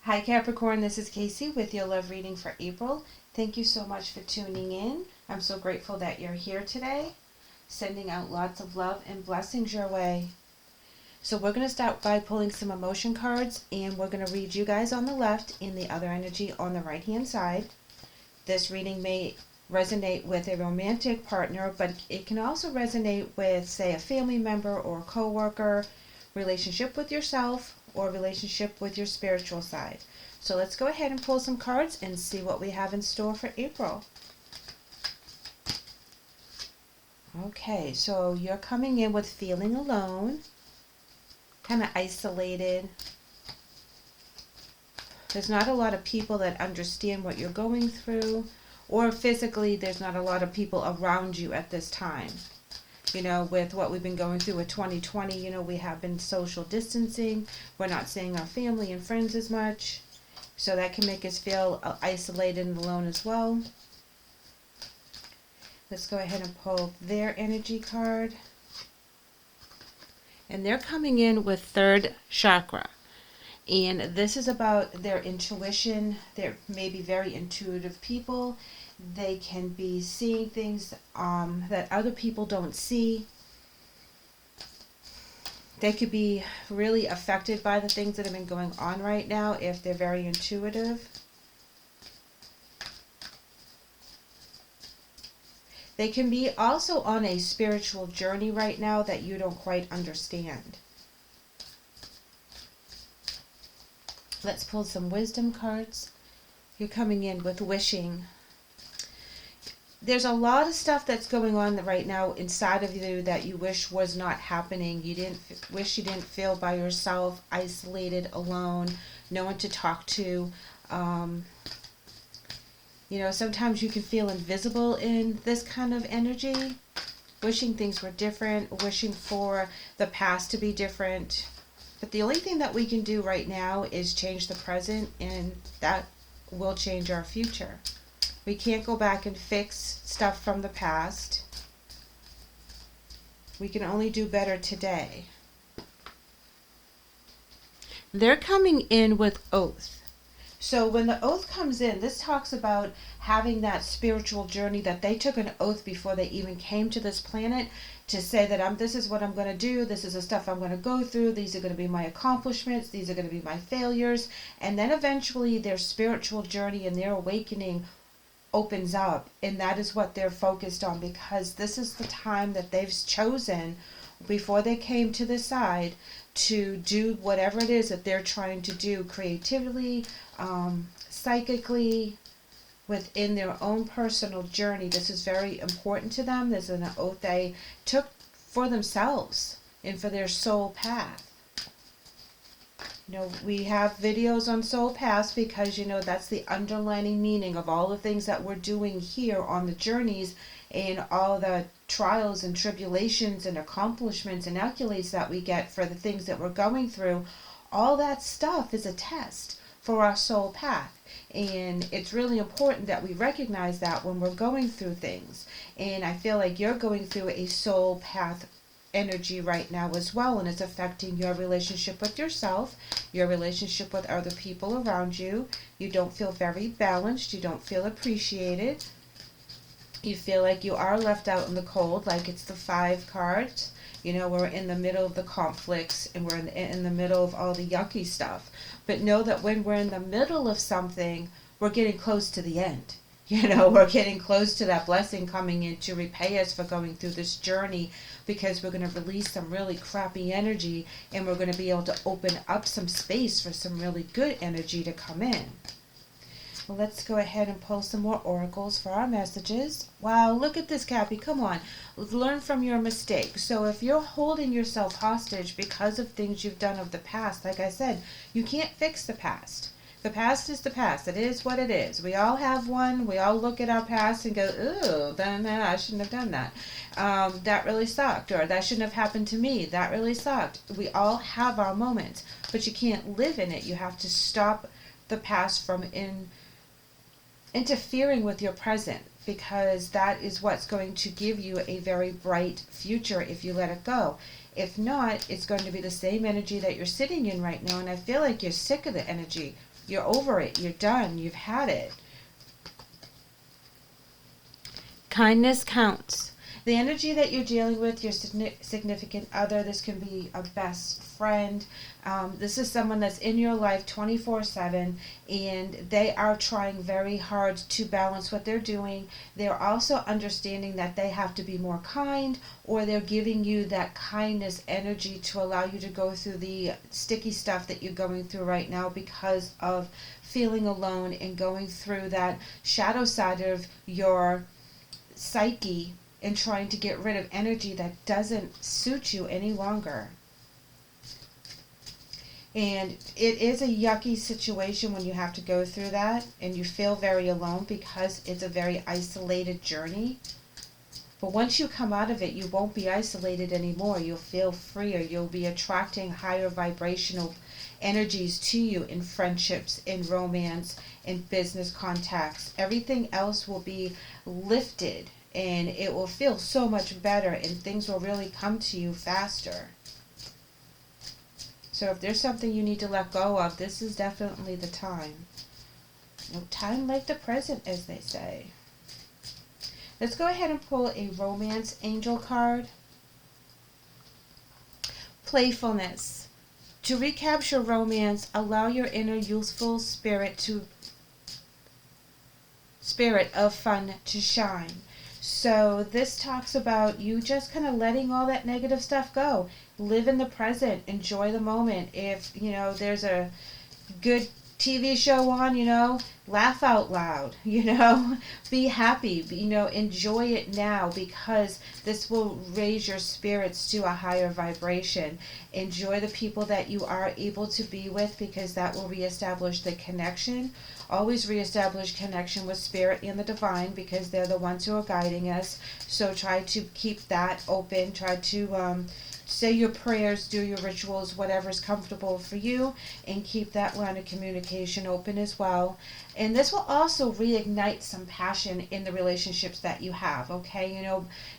Hi Capricorn, this is Kacee with your love reading for April. Thank you so much for tuning in. I'm so grateful that you're here today. Sending out lots of love and blessings your way. So we're going to start by pulling some emotion cards, and we're going to read you guys on the left and the other energy on the right hand side. This reading may resonate with a romantic partner, but it can also resonate with, say, a family member or a co-worker, relationship with yourself, or relationship with your spiritual side. So let's go ahead and pull some cards and see what we have in store for April. Okay, so you're coming in with feeling alone, kind of isolated. There's not a lot of people that understand what you're going through, or physically there's not a lot of people around you at this time. You know, with what we've been going through with 2020, we have been social distancing. We're not seeing our family and friends as much. So that can make us feel isolated and alone as well. Let's go ahead and pull their energy card. And they're coming in with third chakra. And this is about their intuition. They're maybe very intuitive people. They can be seeing things that other people don't see. They could be really affected by the things that have been going on right now if they're very intuitive. They can be also on a spiritual journey right now that you don't quite understand. Let's pull some wisdom cards. You're coming in with wishing. There's a lot of stuff that's going on right now inside of you that you wish was not happening. You wish you didn't feel by yourself, isolated, alone, no one to talk to. Sometimes you can feel invisible in this kind of energy, wishing things were different, wishing for the past to be different. But the only thing that we can do right now is change the present, and that will change our future. We can't go back and fix stuff from the past. We can only do better today. They're coming in with oath. So when the oath comes in, this talks about having that spiritual journey that they took an oath before they even came to this planet to say that this is what I'm going to do, this is the stuff I'm going to go through, these are going to be my accomplishments, these are going to be my failures, and then eventually their spiritual journey and their awakening opens up, and that is what they're focused on, because this is the time that they've chosen before they came to the side to do whatever it is that they're trying to do creatively, psychically, within their own personal journey. This is very important to them. This is an oath they took for themselves and for their soul path. We have videos on soul paths because, that's the underlining meaning of all the things that we're doing here on the journeys and all the trials and tribulations and accomplishments and accolades that we get for the things that we're going through. All that stuff is a test for our soul path. And it's really important that we recognize that when we're going through things. And I feel like you're going through a soul path energy right now as well, and it's affecting your relationship with yourself, your relationship with other people around you. You don't feel very balanced. You don't feel appreciated. You feel like you are left out in the cold, like it's the 5 cards. We're in the middle of the conflicts, and we're in the middle of all the yucky stuff. But know that when we're in the middle of something, we're getting close to the end. We're getting close to that blessing coming in to repay us for going through this journey, because we're going to release some really crappy energy, and we're going to be able to open up some space for some really good energy to come in. Well, let's go ahead and pull some more oracles for our messages. Wow, look at this, Cappy. Come on. Learn from your mistakes. So if you're holding yourself hostage because of things you've done of the past, like I said, you can't fix the past. The past is the past. It is what it is. We all have one. We all look at our past and go, ooh, I shouldn't have done that. That really sucked. Or that shouldn't have happened to me. That really sucked. We all have our moments. But you can't live in it. You have to stop the past from interfering with your present, because that is what's going to give you a very bright future if you let it go. If not, it's going to be the same energy that you're sitting in right now, and I feel like you're sick of the energy You're over it. You're done. You've had it. Kindness counts. The energy that you're dealing with, your significant other, this can be a best friend. This is someone that's in your life 24/7, and they are trying very hard to balance what they're doing. They're also understanding that they have to be more kind, or they're giving you that kindness energy to allow you to go through the sticky stuff that you're going through right now because of feeling alone and going through that shadow side of your psyche and trying to get rid of energy that doesn't suit you any longer. And it is a yucky situation when you have to go through that and you feel very alone because it's a very isolated journey. But once you come out of it, you won't be isolated anymore. You'll feel freer. You'll be attracting higher vibrational energies to you in friendships, in romance, in business contacts. Everything else will be lifted, and it will feel so much better, and things will really come to you faster. So if there's something you need to let go of, this is definitely the time. No time like the present, as they say. Let's go ahead and pull a romance angel card. Playfulness. To recapture romance, allow your inner youthful spirit of fun to shine. So this talks about you just kind of letting all that negative stuff go. Live in the present. Enjoy the moment. If, there's a good TV show on, laugh out loud, be happy, enjoy it now, because this will raise your spirits to a higher vibration. Enjoy the people that you are able to be with, because that will reestablish the connection. Always reestablish connection with spirit and the divine, because they're the ones who are guiding us. So try to keep that open. Try to say your prayers, do your rituals, whatever's comfortable for you, and keep that line of communication open as well. And this will also reignite some passion in the relationships that you have, okay?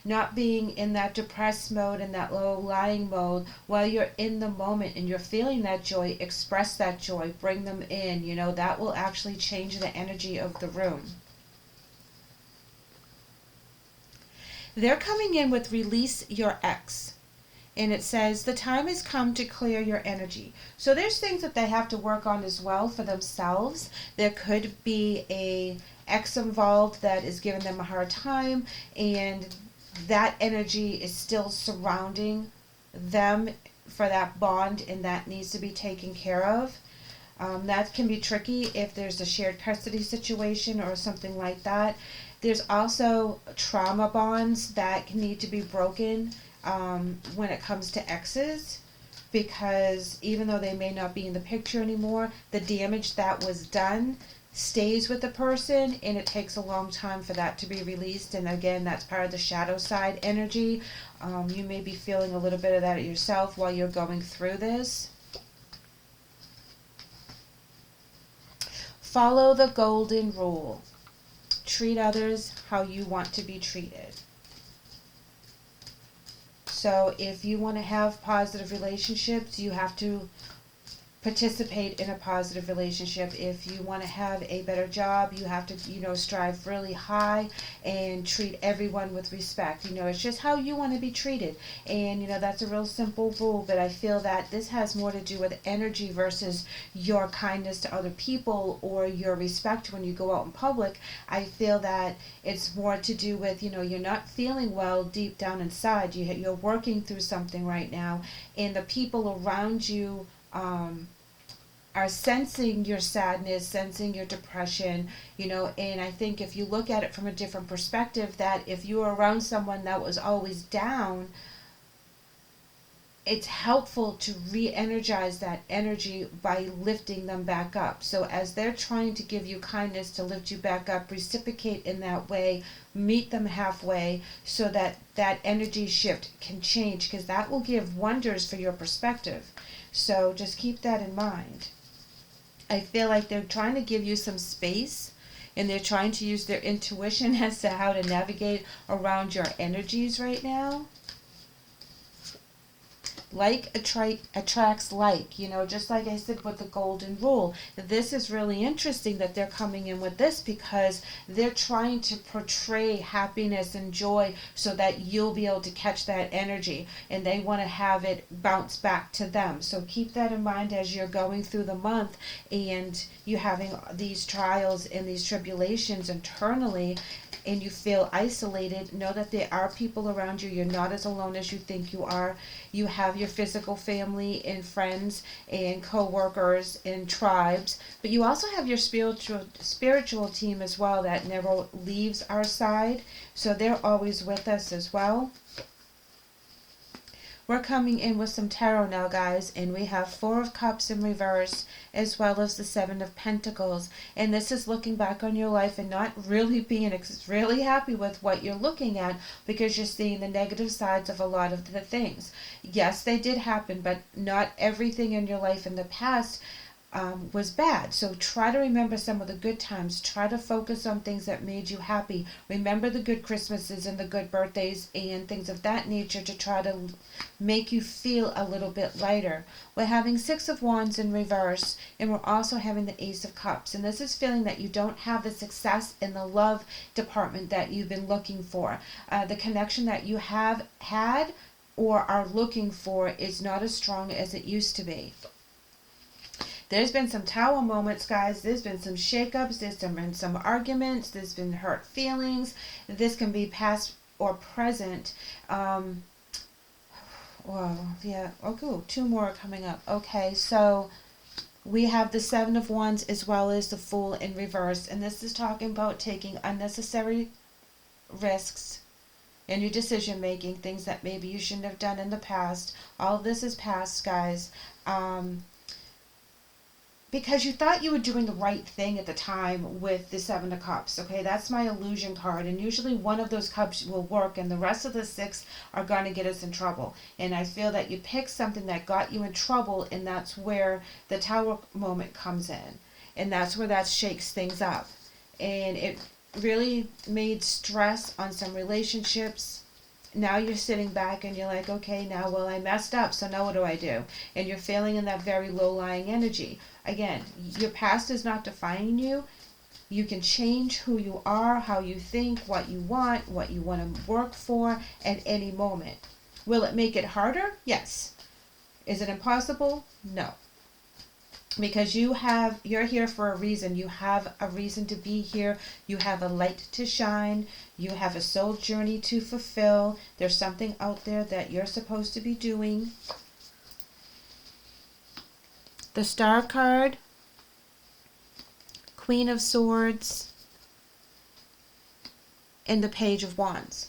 Not being in that depressed mode and that low-lying mode. While you're in the moment and you're feeling that joy, express that joy, bring them in, that will actually change the energy of the room. They're coming in with release your ex. And it says, the time has come to clear your energy. So there's things that they have to work on as well for themselves. There could be a ex involved that is giving them a hard time, and that energy is still surrounding them for that bond, and that needs to be taken care of. That can be tricky if there's a shared custody situation or something like that. There's also trauma bonds that need to be broken when it comes to exes, because even though they may not be in the picture anymore, the damage that was done stays with the person, and it takes a long time for that to be released. And again, that's part of the shadow side energy. You may be feeling a little bit of that yourself while you're going through this. Follow the golden rule. Treat others how you want to be treated. So if you want to have positive relationships, you have to participate in a positive relationship. If you want to have a better job, you have to, strive really high and treat everyone with respect. It's just how you want to be treated. And, that's a real simple rule, but I feel that this has more to do with energy versus your kindness to other people or your respect when you go out in public. I feel that it's more to do with, you're not feeling well deep down inside. You're working through something right now, and the people around you are sensing your sadness, sensing your depression, and I think if you look at it from a different perspective, that if you were around someone that was always down, it's helpful to re-energize that energy by lifting them back up. So as they're trying to give you kindness to lift you back up, reciprocate in that way, meet them halfway, so that that energy shift can change, because that will give wonders for your perspective. So just keep that in mind. I feel like they're trying to give you some space, and they're trying to use their intuition as to how to navigate around your energies right now. Like attracts like, just like I said with the golden rule. This is really interesting that they're coming in with this, because they're trying to portray happiness and joy so that you'll be able to catch that energy, and they want to have it bounce back to them. So keep that in mind as you're going through the month and you having these trials and these tribulations internally, and you feel isolated. Know that there are people around you. You're not as alone as you think you are. You have your physical family and friends and co-workers and tribes, but you also have your spiritual team as well that never leaves our side. So they're always with us as well. We're coming in with some tarot now, guys, and we have Four of Cups in reverse as well as the Seven of Pentacles. And this is looking back on your life and not really being really happy with what you're looking at, because you're seeing the negative sides of a lot of the things. Yes, they did happen, but not everything in your life in the past was bad. So try to remember some of the good times. Try to focus on things that made you happy. Remember the good Christmases and the good birthdays and things of that nature to try to make you feel a little bit lighter. We're having Six of Wands in reverse, and we're also having the Ace of Cups. And this is feeling that you don't have the success in the love department that you've been looking for. The connection that you have had or are looking for is not as strong as it used to be. There's been some tower moments, guys. There's been some shakeups. There's been some arguments. There's been hurt feelings. This can be past or present. Well, yeah. Okay, two more coming up. Okay, so we have the Seven of Wands as well as the Fool in reverse. And this is talking about taking unnecessary risks in your decision making, things that maybe you shouldn't have done in the past. All of this is past, guys. Because you thought you were doing the right thing at the time with the Seven of Cups. Okay, that's my illusion card. And usually one of those cups will work and the rest of the six are going to get us in trouble. And I feel that you picked something that got you in trouble, and that's where the Tower moment comes in. And that's where that shakes things up. And it really made stress on some relationships. Now you're sitting back and you're like, okay, now, well, I messed up, so now what do I do? And you're feeling in that very low-lying energy. Again, your past is not defining you. You can change who you are, how you think, what you want to work for at any moment. Will it make it harder? Yes. Is it impossible? No. Because you're here for a reason. You have a reason to be here. You have a light to shine. You have a soul journey to fulfill. There's something out there that you're supposed to be doing. The Star card, Queen of Swords, and the Page of Wands.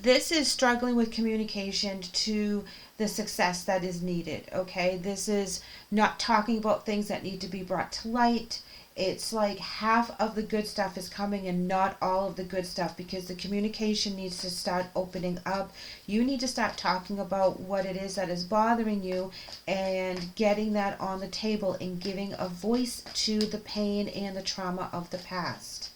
This is struggling with communication to the success that is needed, okay? This is not talking about things that need to be brought to light. It's like half of the good stuff is coming and not all of the good stuff, because the communication needs to start opening up. You need to start talking about what it is that is bothering you and getting that on the table and giving a voice to the pain and the trauma of the past.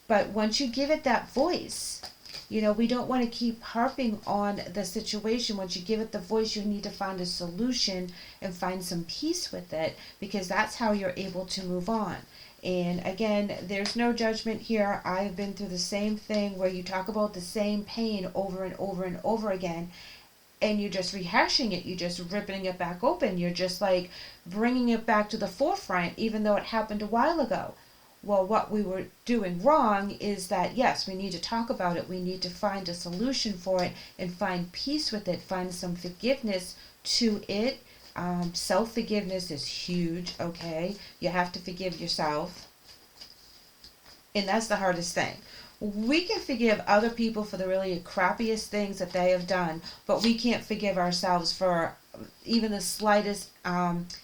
But once you give it that voice, we don't want to keep harping on the situation. Once you give it the voice, you need to find a solution and find some peace with it, because that's how you're able to move on. And again, there's no judgment here. I've been through the same thing where you talk about the same pain over and over and over again, and you're just rehashing it. You're just ripping it back open. You're just like bringing it back to the forefront, even though it happened a while ago. Well, what we were doing wrong is that, yes, we need to talk about it. We need to find a solution for it and find peace with it, find some forgiveness to it. Self-forgiveness is huge, okay? You have to forgive yourself. And that's the hardest thing. We can forgive other people for the really crappiest things that they have done, but we can't forgive ourselves for even the slightest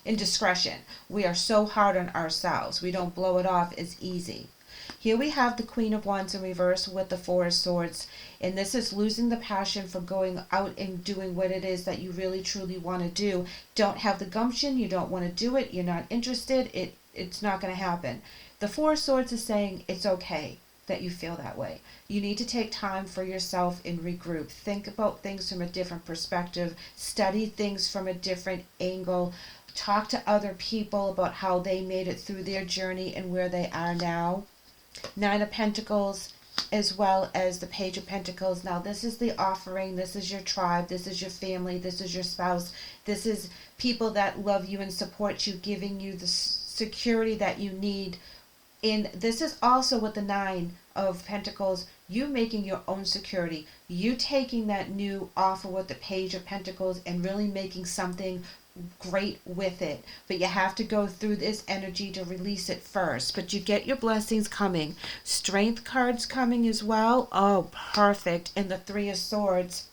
indiscretion. We are so hard on ourselves. We don't blow it off as easy. Here we have the Queen of Wands in reverse with the Four of Swords, and this is losing the passion for going out and doing what it is that you really truly want to do. Don't have the gumption. You don't want to do it. You're not interested. It's not going to happen. The Four of Swords is saying it's okay. that you feel that way. You need to take time for yourself and regroup. Think about things from a different perspective. Study things from a different angle. Talk to other people about how they made it through their journey and where they are now. Nine of Pentacles, as well as the Page of Pentacles. Now, this is the offering. This is your tribe. This is your family. This is your spouse. This is people that love you and support you, giving you the security that you need. And this is also with the Nine of Pentacles, you making your own security. You taking that new offer with the Page of Pentacles and really making something great with it. But you have to go through this energy to release it first. But you get your blessings coming. Strength cards coming as well. Oh, perfect. And the Three of Swords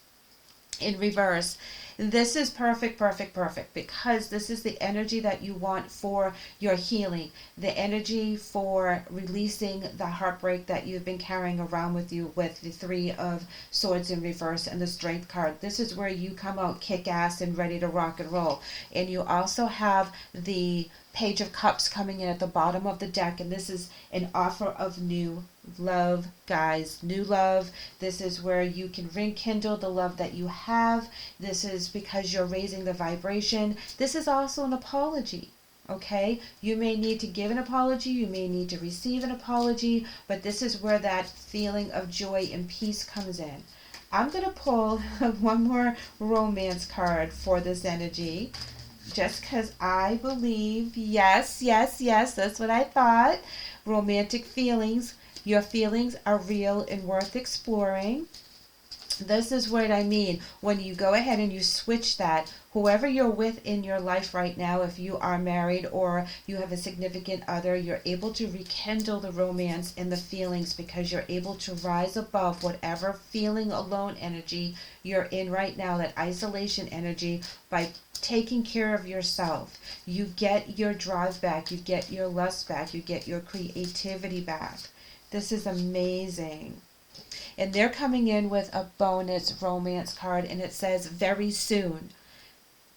in reverse. This is perfect, perfect, perfect, because this is the energy that you want for your healing, the energy for releasing the heartbreak that you've been carrying around with you with the Three of Swords in reverse and the Strength card. This is where you come out kick-ass and ready to rock and roll. And you also have the Page of Cups coming in at the bottom of the deck, and this is an offer of new love, guys. New love. This is where you can rekindle the love that you have. This is because you're raising the vibration. This is also an apology. Okay, you may need to give an apology, you may need to receive an apology, but this is where that feeling of joy and peace comes in. I'm going to pull one more romance card for this energy, just because I believe, yes, that's what I thought. Romantic feelings. Your feelings are real and worth exploring. This is what I mean when you go ahead and you switch that. Whoever you're with in your life right now, if you are married or you have a significant other, you're able to rekindle the romance and the feelings because you're able to rise above whatever feeling alone energy you're in right now, that isolation energy, by taking care of yourself. You get your drive back, you get your lust back, you get your creativity back. This is amazing. And they're coming in with a bonus romance card, and it says very soon.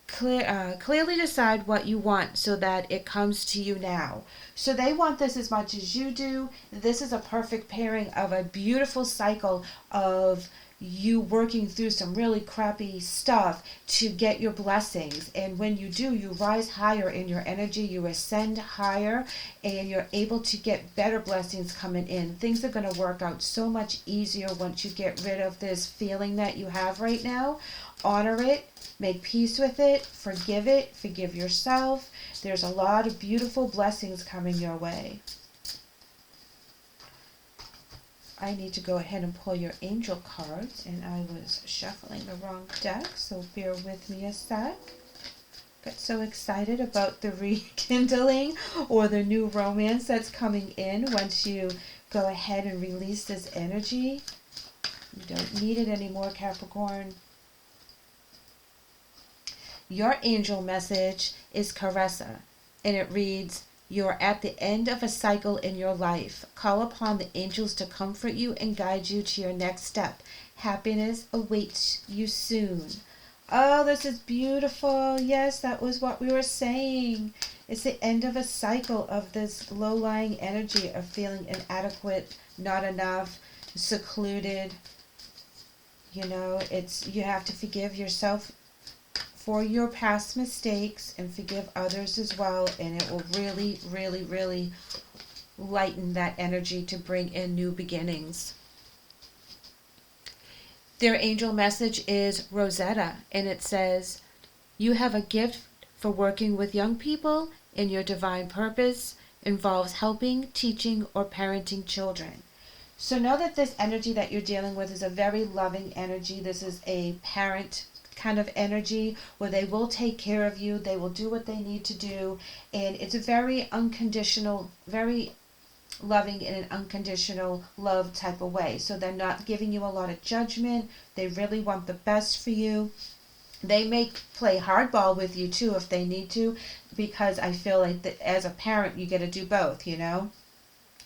Clearly decide what you want so that it comes to you now. So they want this as much as you do. This is a perfect pairing of a beautiful cycle of you working through some really crappy stuff to get your blessings. And when you do, you rise higher in your energy, you ascend higher, and you're able to get better blessings coming in. Things are going to work out so much easier once you get rid of this feeling that you have right now. Honor it, make peace with it, forgive yourself. There's a lot of beautiful blessings coming your way. I need to go ahead and pull your angel cards, and I was shuffling the wrong deck, so bear with me a sec. Got so excited about the rekindling or the new romance that's coming in once you go ahead and release this energy. You don't need it anymore, Capricorn. Your angel message is Caressa, and it reads, "You are at the end of a cycle in your life. Call upon the angels to comfort you and guide you to your next step. Happiness awaits you soon." Oh, this is beautiful. Yes, that was what we were saying. It's the end of a cycle of this low-lying energy of feeling inadequate, not enough, secluded. You know, you have to forgive yourself for your past mistakes and forgive others as well, and it will really, really, really lighten that energy to bring in new beginnings. Their angel message is Rosetta, and it says, "You have a gift for working with young people, and your divine purpose involves helping, teaching, or parenting children." So know that this energy that you're dealing with is a very loving energy. This is a parent kind of energy where they will take care of you, they will do what they need to do, and it's a very unconditional, very loving in an unconditional love type of way. So they're not giving you a lot of judgment, they really want the best for you. They may play hardball with you too if they need to, because I feel like that as a parent you get to do both, you know.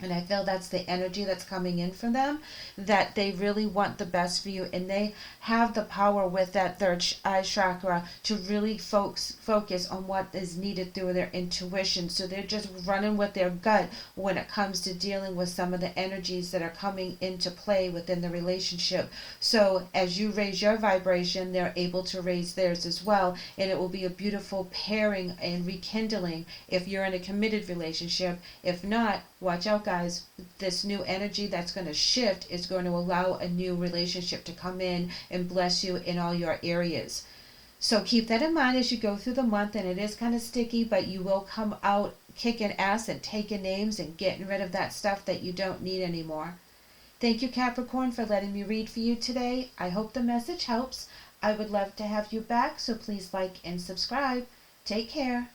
And I feel that's the energy that's coming in from them, that they really want the best for you, and they have the power with that third eye chakra to really focus on what is needed through their intuition. So they're just running with their gut when it comes to dealing with some of the energies that are coming into play within the relationship. So as you raise your vibration, they're able to raise theirs as well, and it will be a beautiful pairing and rekindling if you're in a committed relationship. If not, watch out, guys. This new energy that's going to shift is going to allow a new relationship to come in and bless you in all your areas. So keep that in mind as you go through the month, and it is kind of sticky, but you will come out kicking ass and taking names and getting rid of that stuff that you don't need anymore. Thank you, Capricorn, for letting me read for you today. I hope the message helps. I would love to have you back, so please like and subscribe. Take care.